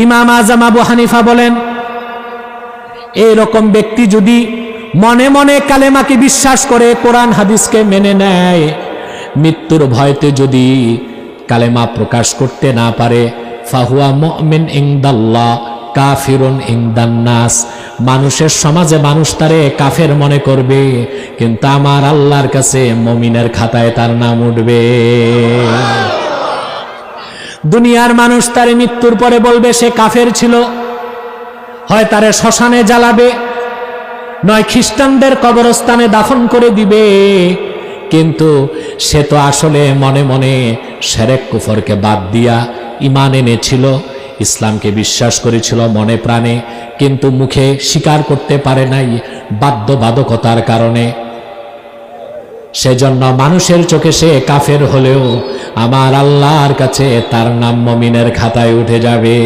ইমাম আজম আবু হানিফা বলেন, এইরকম ব্যক্তি যদি মনে মনে কালেমাকে বিশ্বাস করে, কোরআন হাদিসকে মেনে নেয়, মৃত্যুর ভয়তে যদি কালেমা প্রকাশ করতে না পারে, ফাহুয়া মুমিন ইনদাল্লাহ কাফিরুন ইনদান্নাস, মানুষের সমাজে মানুষ তারে কাফের মনে করবে, কিন্তু আমার আল্লাহর কাছে মুমিনের খাতায় তার নাম উঠবে। দুনিয়ার মানুষ তারে মৃত্যুর পরে বলবে সে কাফের ছিল, হয় তারে শ্মশানে জ্বালাবে, নয় খ্রিস্টানদের কবরস্থানে দাফন করে দিবে, কিন্তু সে তো আসলে মনে মনে শিরক কুফরকে বাদ দিয়া ঈমান এনেছিল, ইসলামকে বিশ্বাস করেছিল মনে প্রাণে, কিন্তু মুখে স্বীকার করতে পারে নাই বাধ্যবাধকতার কারণে। সেজন্য মানুষের চোখে সে কাফের হলেও আমার আল্লাহর কাছে তার নাম মুমিনের খাতায় উঠে যাবে।